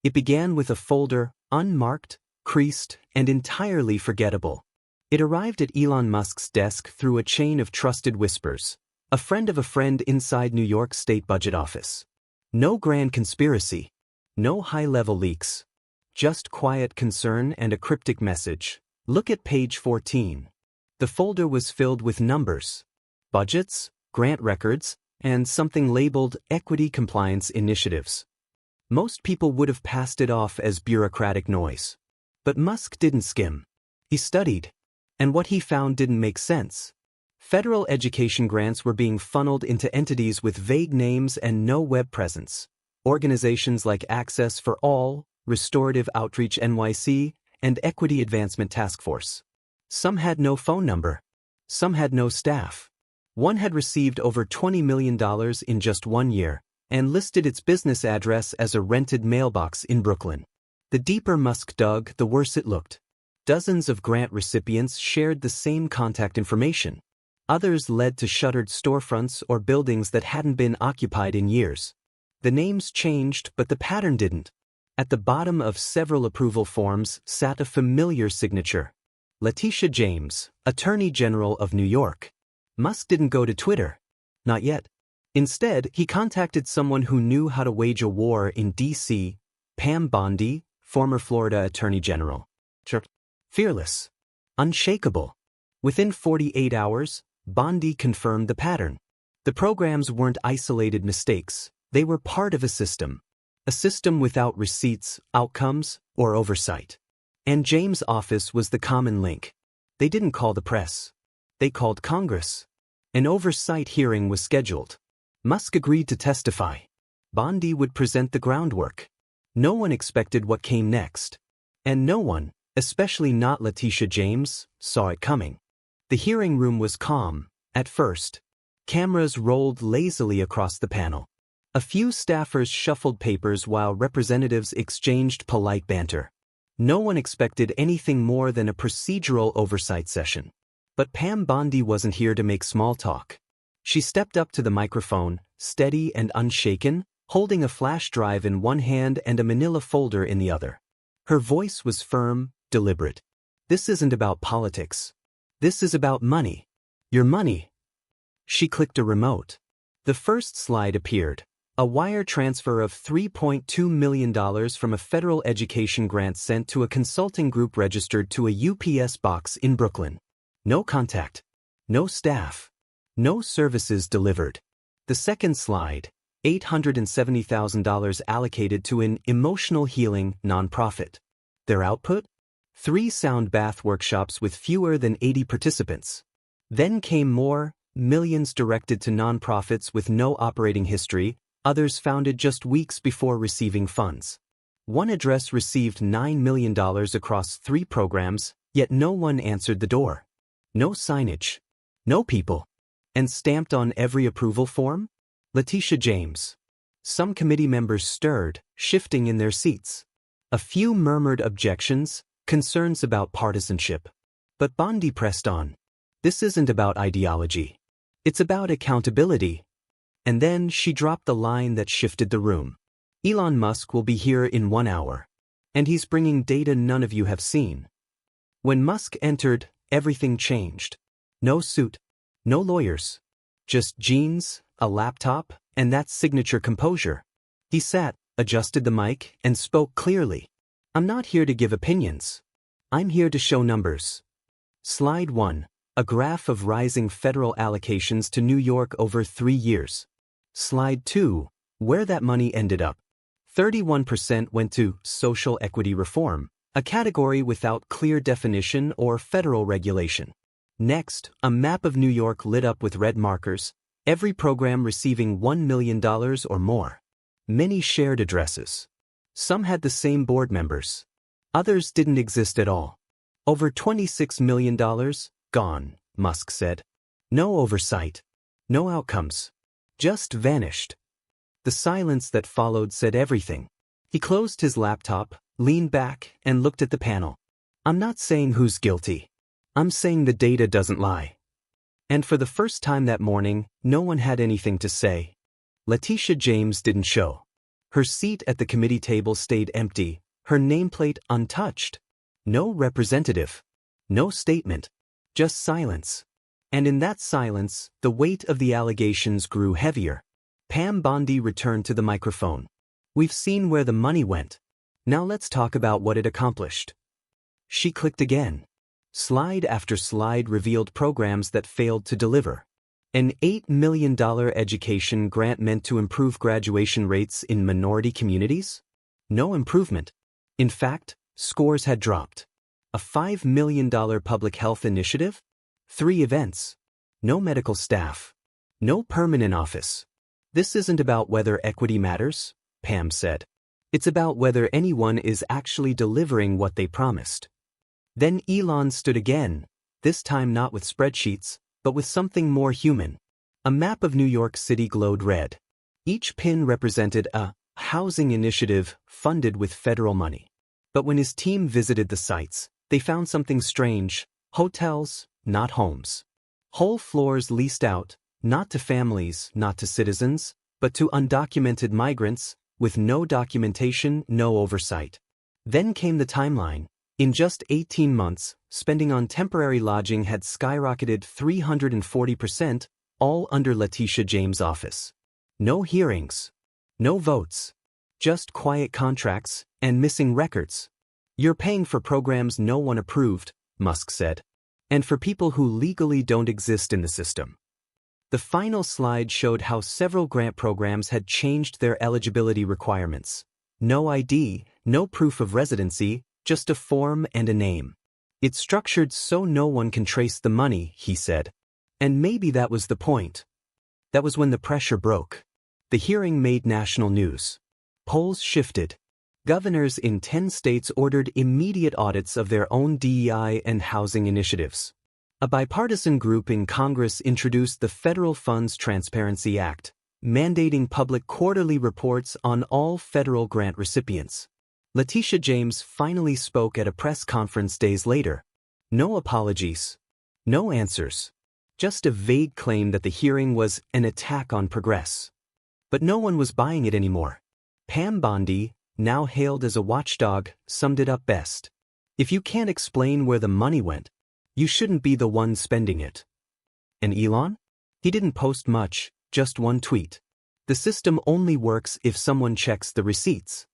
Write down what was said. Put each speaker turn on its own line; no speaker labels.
It began with a folder, unmarked, creased, and entirely forgettable. It arrived at Elon Musk's desk through a chain of trusted whispers, a friend of a friend inside New York State Budget Office. No grand conspiracy. No high-level leaks. Just quiet concern and a cryptic message. Look at page 14. The folder was filled with numbers, budgets, grant records, and something labeled Equity Compliance Initiatives. Most people would have passed it off as bureaucratic noise. But Musk didn't skim. He studied. And what he found didn't make sense. Federal education grants were being funneled into entities with vague names and no web presence. Organizations like Access for All, Restorative Outreach NYC, and Equity Advancement Task Force. Some had no phone number. Some had no staff. One had received over $20 million in just 1 year, and listed its business address as a rented mailbox in Brooklyn. The deeper Musk dug, the worse it looked. Dozens of grant recipients shared the same contact information. Others led to shuttered storefronts or buildings that hadn't been occupied in years. The names changed, but the pattern didn't. At the bottom of several approval forms sat a familiar signature. Letitia James, Attorney General of New York. Musk didn't go to Twitter. Not yet. Instead, he contacted someone who knew how to wage a war in D.C., Pam Bondi, former Florida Attorney General. Fearless. Unshakable. Within 48 hours, Bondi confirmed the pattern. The programs weren't isolated mistakes. They were part of a system. A system without receipts, outcomes, or oversight. And James' office was the common link. They didn't call the press. They called Congress. An oversight hearing was scheduled. Musk agreed to testify. Bondi would present the groundwork. No one expected what came next. And no one, especially not Letitia James, saw it coming. The hearing room was calm, at first. Cameras rolled lazily across the panel. A few staffers shuffled papers while representatives exchanged polite banter. No one expected anything more than a procedural oversight session. But Pam Bondi wasn't here to make small talk. She stepped up to the microphone, steady and unshaken, holding a flash drive in one hand and a manila folder in the other. Her voice was firm, deliberate. This isn't about politics. This is about money. Your money. She clicked a remote. The first slide appeared. A wire transfer of $3.2 million from a federal education grant sent to a consulting group registered to a UPS box in Brooklyn. No contact. No staff. No services delivered. The second slide, $870,000 allocated to an emotional healing nonprofit. Their output? 3 sound bath workshops with fewer than 80 participants. Then came more, millions directed to nonprofits with no operating history, others founded just weeks before receiving funds. One address received $9 million across 3 programs, yet no one answered the door. No signage. No people. And stamped on every approval form? Letitia James. Some committee members stirred, shifting in their seats. A few murmured objections, concerns about partisanship. But Bondi pressed on. This isn't about ideology. It's about accountability. And then she dropped the line that shifted the room. Elon Musk will be here in 1 hour. And he's bringing data none of you have seen. When Musk entered, everything changed. No suit. No lawyers. Just jeans, a laptop, and that signature composure. He sat, adjusted the mic, and spoke clearly. I'm not here to give opinions. I'm here to show numbers. Slide 1. A graph of rising federal allocations to New York over 3 years. Slide 2. Where that money ended up. 31% went to social equity reform, a category without clear definition or federal regulation. Next, a map of New York lit up with red markers, every program receiving $1 million or more. Many shared addresses. Some had the same board members. Others didn't exist at all. Over $26 million, gone, Musk said. No oversight. No outcomes. Just vanished. The silence that followed said everything. He closed his laptop, leaned back, and looked at the panel. I'm not saying who's guilty. I'm saying the data doesn't lie. And for the first time that morning, no one had anything to say. Letitia James didn't show. Her seat at the committee table stayed empty, her nameplate untouched. No representative. No statement. Just silence. And in that silence, the weight of the allegations grew heavier. Pam Bondi returned to the microphone. We've seen where the money went. Now let's talk about what it accomplished. She clicked again. Slide after slide revealed programs that failed to deliver. An $8 million education grant meant to improve graduation rates in minority communities? No improvement. In fact, scores had dropped. A $5 million public health initiative? 3 events. No medical staff. No permanent office. This isn't about whether equity matters, Pam said. It's about whether anyone is actually delivering what they promised. Then Elon stood again, this time not with spreadsheets, but with something more human. A map of New York City glowed red. Each pin represented a housing initiative funded with federal money. But when his team visited the sites, they found something strange: hotels, not homes. Whole floors leased out, not to families, not to citizens, but to undocumented migrants, with no documentation, no oversight. Then came the timeline. In just 18 months, spending on temporary lodging had skyrocketed 340%, all under Letitia James' office. No hearings. No votes. Just quiet contracts and missing records. You're paying for programs no one approved, Musk said. And for people who legally don't exist in the system. The final slide showed how several grant programs had changed their eligibility requirements. No ID, no proof of residency, just a form and a name. It's structured so no one can trace the money, he said. And maybe that was the point. That was when the pressure broke. The hearing made national news. Polls shifted. Governors in 10 states ordered immediate audits of their own DEI and housing initiatives. A bipartisan group in Congress introduced the Federal Funds Transparency Act, mandating public quarterly reports on all federal grant recipients. Letitia James finally spoke at a press conference days later. No apologies. No answers. Just a vague claim that the hearing was an attack on progress. But no one was buying it anymore. Pam Bondi, now hailed as a watchdog, summed it up best. If you can't explain where the money went, you shouldn't be the one spending it. And Elon? He didn't post much, just one tweet. The system only works if someone checks the receipts.